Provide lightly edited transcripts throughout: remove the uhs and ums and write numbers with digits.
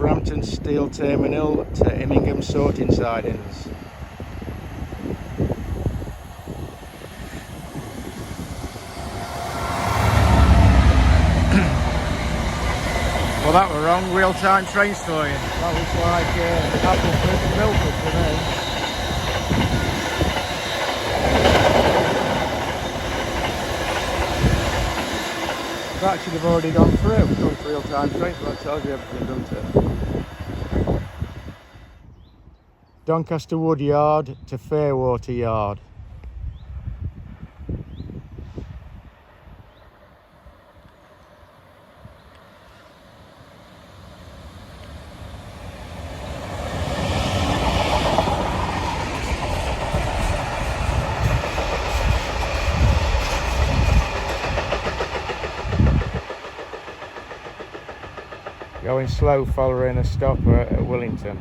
Wolverhampton Steel Terminal to Immingham sorting sidings. Well, that were wrong. Real-time train story. That was like apple flipping Milford for me. That should have already gone through. Going for real-time trains, but that tells you everything, doesn't it? Doncaster Wood Yard to Fairwater Yard. Going slow following a stop at Willington.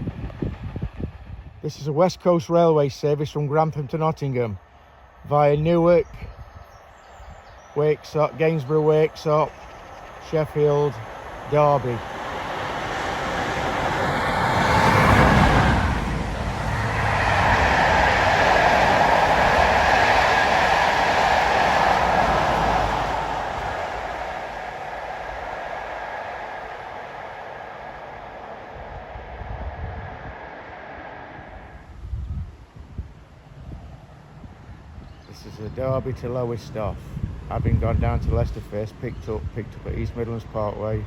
This is a West Coast Railway service from Grantham to Nottingham via Newark, Wakesop, Gainsborough, Wakesop, Sheffield, Derby. This is a Derby to Lowestoft, having gone down to Leicester first, picked up at East Midlands Parkway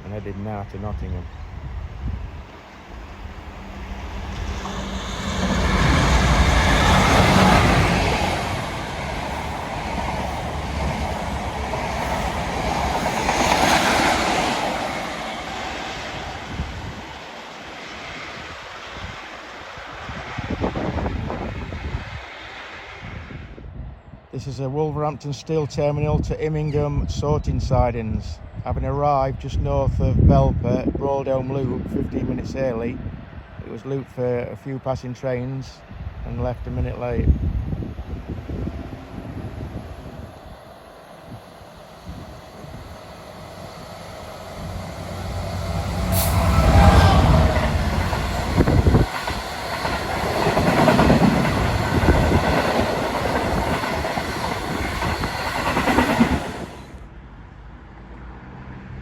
and headed now to Nottingham. This is a Wolverhampton Steel Terminal to Immingham sorting sidings. Having arrived just north of Belper, Broadholme Loop 15 minutes early. It was looped for a few passing trains and left a minute late.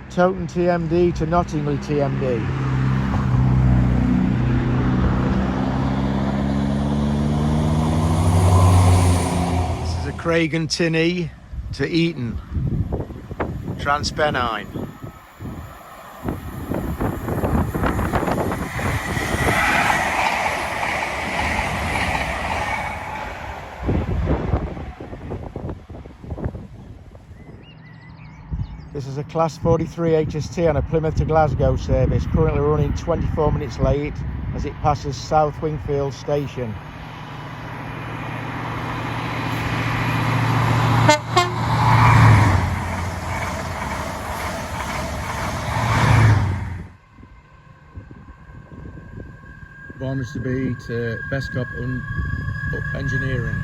Towton TMD to Nottingham TMD. This is a Craig and Tinney to Eton, Transpennine. This is a Class 43 HST on a Plymouth to Glasgow service, currently running 24 minutes late as it passes South Wingfield Station. Bonus to be to Bestcop Engineering.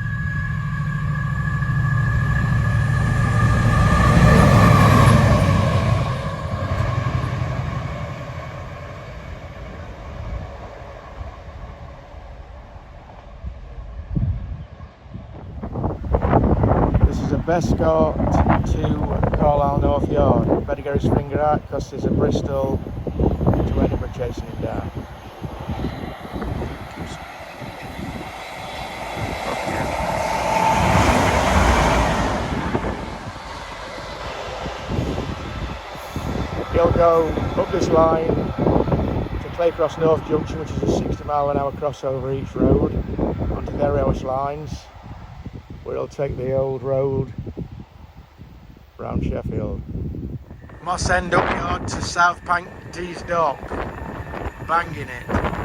Bescott to Carlisle North Yard. Better get his finger out because there's a Bristol to Edinburgh chasing him down. He'll go up this line to Claycross North Junction, which is a 60-mile-an-hour crossover each road, onto their Irish lines, where he'll take the old road round Sheffield. Moss End Up Yard to South Pancties Dock, banging it.